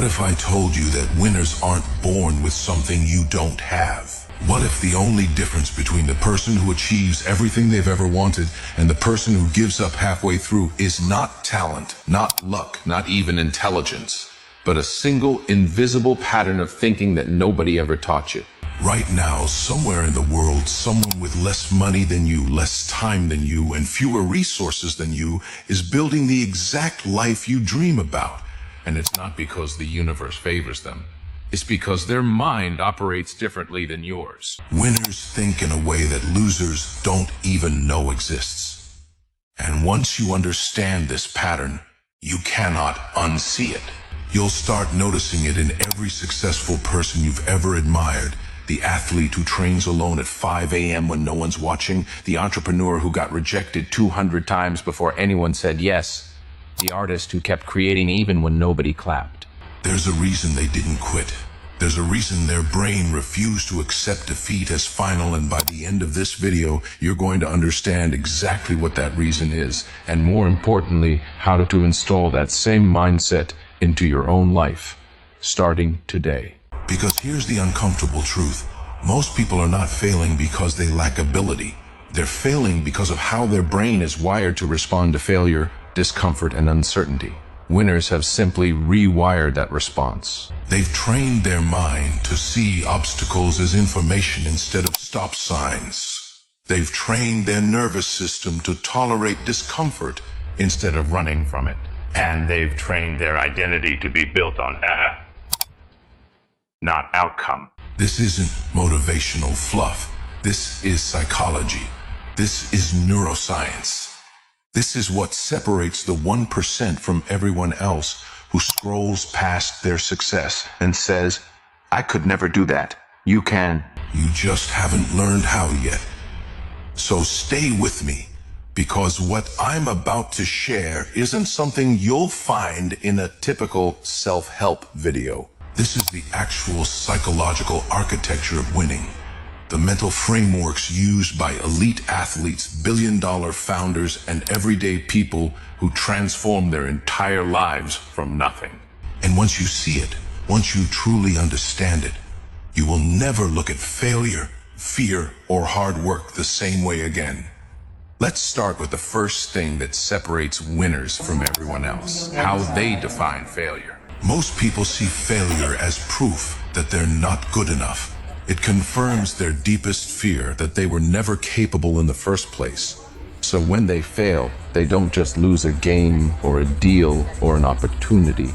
What if I told you that winners aren't born with something you don't have? What if the only difference between the person who achieves everything they've ever wanted and the person who gives up halfway through is not talent, not luck, not even intelligence, but a single invisible pattern of thinking that nobody ever taught you? Right now, somewhere in the world, someone with less money than you, less time than you, and fewer resources than you is building the exact life you dream about. And it's not because the universe favors them. It's because their mind operates differently than yours. Winners think in a way that losers don't even know exists. And once you understand this pattern, you cannot unsee it. You'll start noticing it in every successful person you've ever admired. The athlete who trains alone at 5 a.m. when no one's watching. The entrepreneur who got rejected 200 times before anyone said yes. The artist who kept creating even when nobody clapped. There's a reason they didn't quit. There's a reason their brain refused to accept defeat as final, and by the end of this video, you're going to understand exactly what that reason is, and more importantly, how to install that same mindset into your own life, starting today. Because here's the uncomfortable truth. Most people are not failing because they lack ability. They're failing because of how their brain is wired to respond to failure, discomfort, and uncertainty. Winners have simply rewired that response. They've trained their mind to see obstacles as information instead of stop signs. They've trained their nervous system to tolerate discomfort instead of running from it. And they've trained their identity to be built on not outcome. This isn't motivational fluff. This is psychology. This is neuroscience. This is what separates the 1% from everyone else who scrolls past their success and says, I could never do that. You can. You just haven't learned how yet. So stay with me, because what I'm about to share isn't something you'll find in a typical self-help video. This is the actual psychological architecture of winning. The mental frameworks used by elite athletes, billion-dollar founders, and everyday people who transform their entire lives from nothing. And once you see it, once you truly understand it, you will never look at failure, fear, or hard work the same way again. Let's start with the first thing that separates winners from everyone else: how they define failure. Most people see failure as proof that they're not good enough. It confirms their deepest fear that they were never capable in the first place. So when they fail, they don't just lose a game or a deal or an opportunity.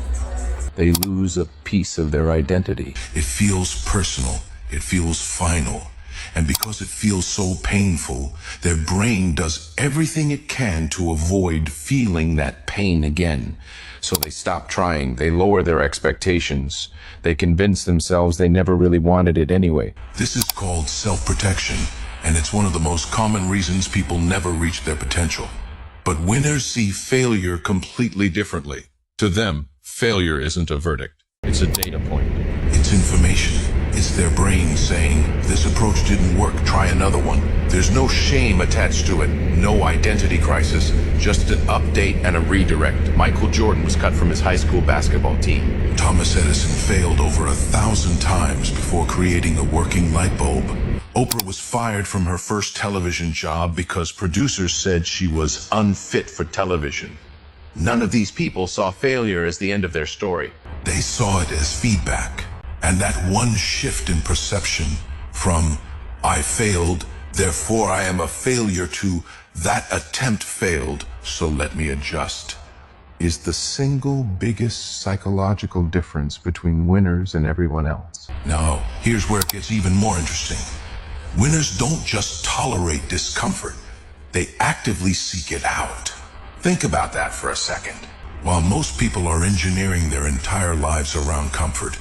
They lose a piece of their identity. It feels personal. It feels final. And because it feels so painful, their brain does everything it can to avoid feeling that pain again. So they stop trying, they lower their expectations, they convince themselves they never really wanted it anyway. This is called self-protection, and it's one of the most common reasons people never reach their potential. But winners see failure completely differently. To them, failure isn't a verdict. It's a data point. It's information. It's their brain saying, this approach didn't work, try another one. There's no shame attached to it, no identity crisis, just an update and a redirect. Michael Jordan was cut from his high school basketball team. Thomas Edison failed over 1,000 times before creating a working light bulb. Oprah was fired from her first television job because producers said she was unfit for television. None of these people saw failure as the end of their story. They saw it as feedback. And that one shift in perception from I failed, therefore I am a failure, to that attempt failed, so let me adjust, is the single biggest psychological difference between winners and everyone else. Now, here's where it gets even more interesting. Winners don't just tolerate discomfort, they actively seek it out. Think about that for a second. While most people are engineering their entire lives around comfort,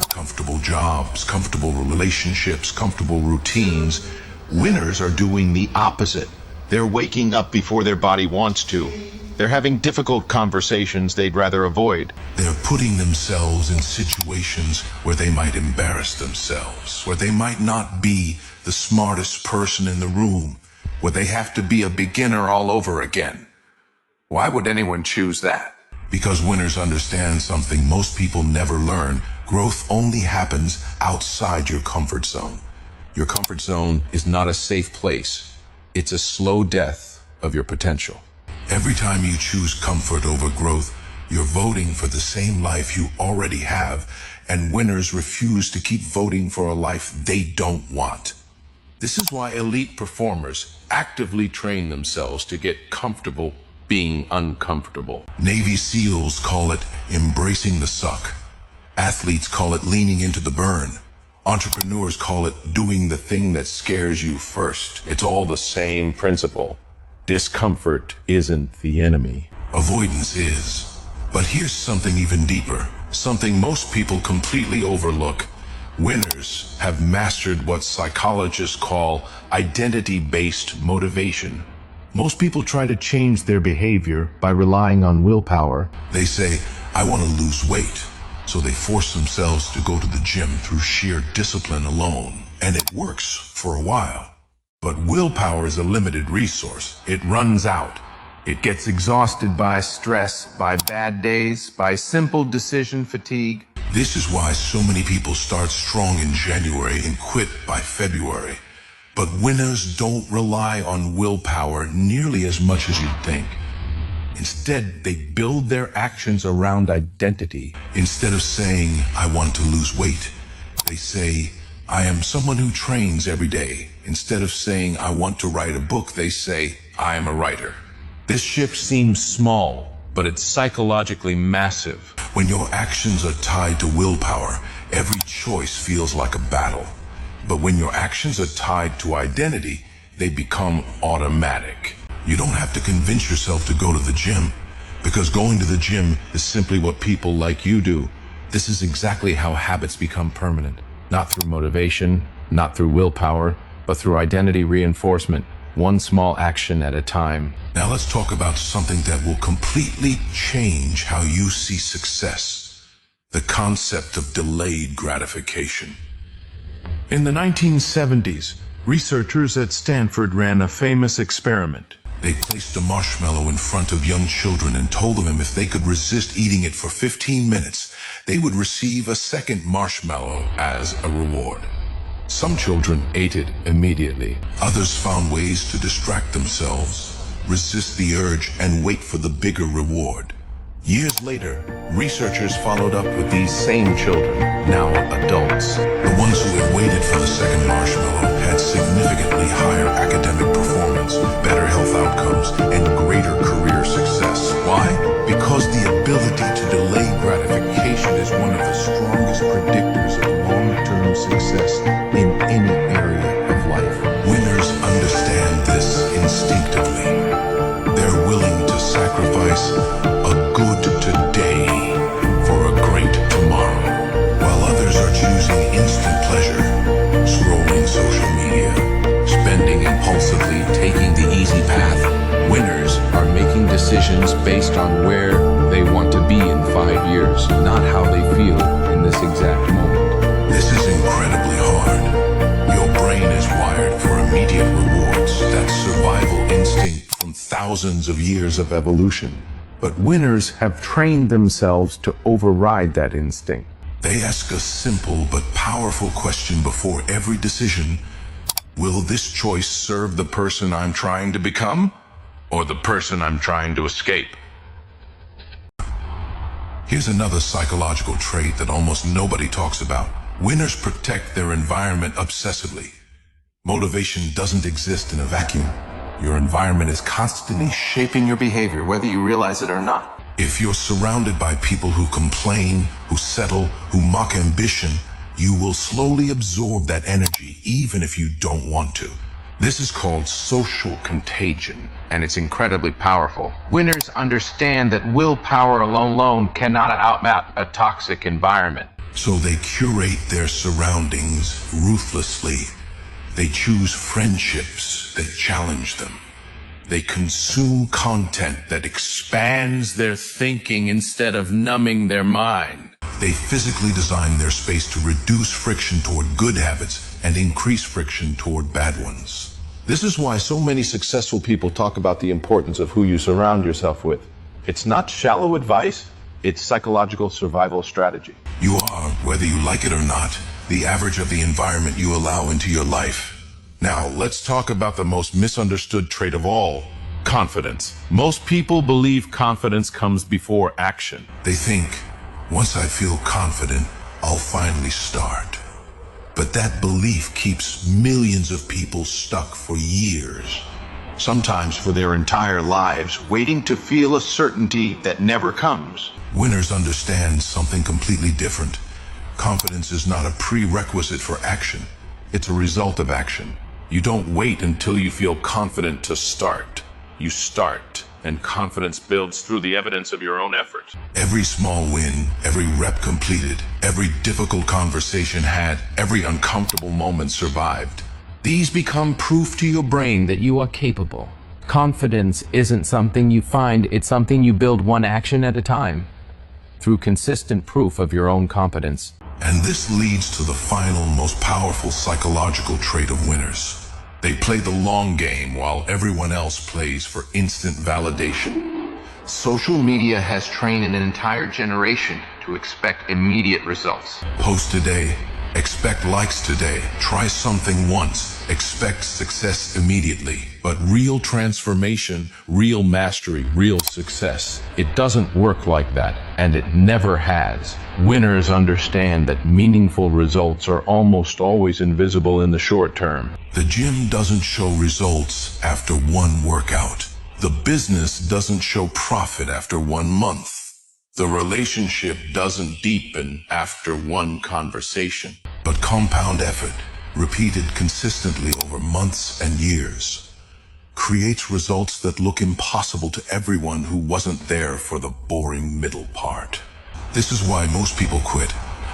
comfortable jobs, comfortable relationships, comfortable routines, winners are doing the opposite. They're waking up before their body wants to. They're having difficult conversations they'd rather avoid. They're putting themselves in situations where they might embarrass themselves, where they might not be the smartest person in the room, where they have to be a beginner all over again. Why would anyone choose that? Because winners understand something most people never learn. Growth only happens outside your comfort zone. Your comfort zone is not a safe place. It's a slow death of your potential. Every time you choose comfort over growth, you're voting for the same life you already have, and winners refuse to keep voting for a life they don't want. This is why elite performers actively train themselves to get comfortable being uncomfortable. Navy SEALs call it embracing the suck. Athletes call it leaning into the burn. Entrepreneurs call it doing the thing that scares you first. It's all the same principle. Discomfort isn't the enemy. Avoidance is. But here's something even deeper, something most people completely overlook. Winners have mastered what psychologists call identity-based motivation. Most people try to change their behavior by relying on willpower. They say, I want to lose weight. So they force themselves to go to the gym through sheer discipline alone. And it works for a while. But willpower is a limited resource. It runs out. It gets exhausted by stress, by bad days, by simple decision fatigue. This is why so many people start strong in January and quit by February. But winners don't rely on willpower nearly as much as you'd think. Instead, they build their actions around identity. Instead of saying, I want to lose weight, they say, I am someone who trains every day. Instead of saying, I want to write a book, they say, I am a writer. This shift seems small, but it's psychologically massive. When your actions are tied to willpower, every choice feels like a battle. But when your actions are tied to identity, they become automatic. You don't have to convince yourself to go to the gym, because going to the gym is simply what people like you do. This is exactly how habits become permanent. Not through motivation, not through willpower, but through identity reinforcement, one small action at a time. Now let's talk about something that will completely change how you see success. The concept of delayed gratification. In the 1970s, researchers at Stanford ran a famous experiment. They placed a marshmallow in front of young children and told them if they could resist eating it for 15 minutes, they would receive a second marshmallow as a reward. Some children ate it immediately. Others found ways to distract themselves, resist the urge, and wait for the bigger reward. Years later, researchers followed up with these same children, now adults. The ones who had waited for the second marshmallow had significantly higher academic performance, better health outcomes, and greater career success. Why? Because the ability to delay gratification is one of the strongest predictors of long-term success in any area of life. Winners understand this instinctively. They're willing to sacrifice a good today for a great tomorrow, while others are choosing instant pleasure, scrolling social media, spending impulsively, taking the easy path. Winners are making decisions based on where they want to be in 5 years, not how they feel in this exact moment. This is incredibly hard. Your brain is wired for immediate rewards, that survival instinct from thousands of years of evolution. But winners have trained themselves to override that instinct. They ask a simple but powerful question before every decision. Will this choice serve the person I'm trying to become, or the person I'm trying to escape? Here's another psychological trait that almost nobody talks about. Winners protect their environment obsessively. Motivation doesn't exist in a vacuum. Your environment is constantly shaping your behavior, whether you realize it or not. If you're surrounded by people who complain, who settle, who mock ambition, you will slowly absorb that energy, even if you don't want to. This is called social contagion, and it's incredibly powerful. Winners understand that willpower alone cannot outmatch a toxic environment. So they curate their surroundings ruthlessly. They choose friendships that challenge them. They consume content that expands their thinking instead of numbing their mind. They physically design their space to reduce friction toward good habits and increase friction toward bad ones. This is why so many successful people talk about the importance of who you surround yourself with. It's not shallow advice, it's psychological survival strategy. You are, whether you like it or not, the average of the environment you allow into your life. Now, let's talk about the most misunderstood trait of all, confidence. Most people believe confidence comes before action. They think, once I feel confident, I'll finally start. But that belief keeps millions of people stuck for years. Sometimes for their entire lives, waiting to feel a certainty that never comes. Winners understand something completely different. Confidence is not a prerequisite for action. It's a result of action. You don't wait until you feel confident to start. You start, and confidence builds through the evidence of your own effort. Every small win, every rep completed, every difficult conversation had, every uncomfortable moment survived. These become proof to your brain that you are capable. Confidence isn't something you find, it's something you build one action at a time, through consistent proof of your own competence. And this leads to the final, most powerful psychological trait of winners. They play the long game while everyone else plays for instant validation. Social media has trained an entire generation to expect immediate results. Post today, expect likes today. Try something once, expect success immediately. But real transformation, real mastery, real success, it doesn't work like that, and it never has. Winners understand that meaningful results are almost always invisible in the short term. The gym doesn't show results after one workout. The business doesn't show profit after 1 month. The relationship doesn't deepen after one conversation. But compound effort, repeated consistently over months and years, creates results that look impossible to everyone who wasn't there for the boring middle part. This is why most people quit,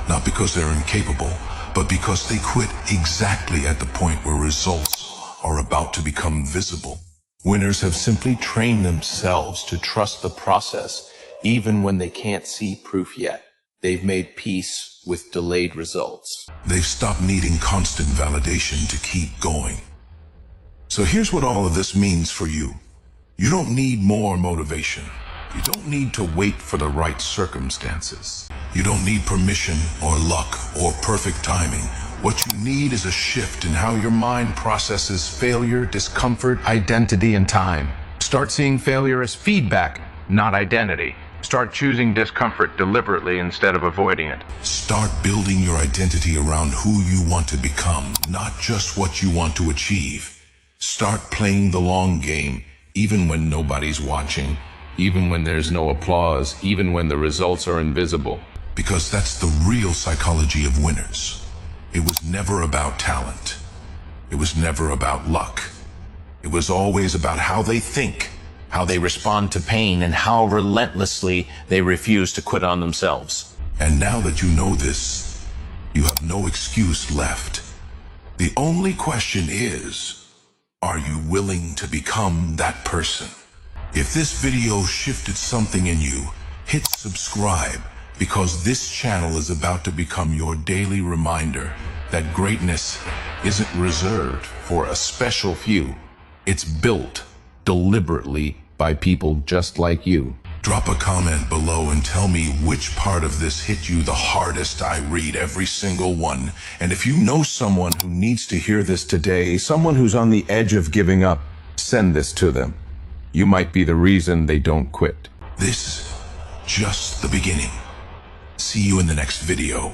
not because they're incapable, but because they quit exactly at the point where results are about to become visible. Winners have simply trained themselves to trust the process, even when they can't see proof yet. They've made peace with delayed results. They've stopped needing constant validation to keep going. So here's what all of this means for you. You don't need more motivation. You don't need to wait for the right circumstances. You don't need permission or luck or perfect timing. What you need is a shift in how your mind processes failure, discomfort, identity, and time. Start seeing failure as feedback, not identity. Start choosing discomfort deliberately instead of avoiding it. Start building your identity around who you want to become, not just what you want to achieve. Start playing the long game, even when nobody's watching, Even when there's no applause, even when the results are invisible. because that's the real psychology of winners. It was never about talent. It was never about luck. It was always about how they think, How they respond to pain, and how relentlessly they refuse to quit on themselves. and now that you know this, you have no excuse left. The only question is, are you willing to become that person? If this video shifted something in you, hit subscribe, because this channel is about to become your daily reminder that greatness isn't reserved for a special few. It's built deliberately by people just like you. Drop a comment below and tell me which part of this hit you the hardest. I read every single one. And if you know someone who needs to hear this today, Someone who's on the edge of giving up, send this to them. You might be the reason they don't quit. this just the beginning. See you in the next video.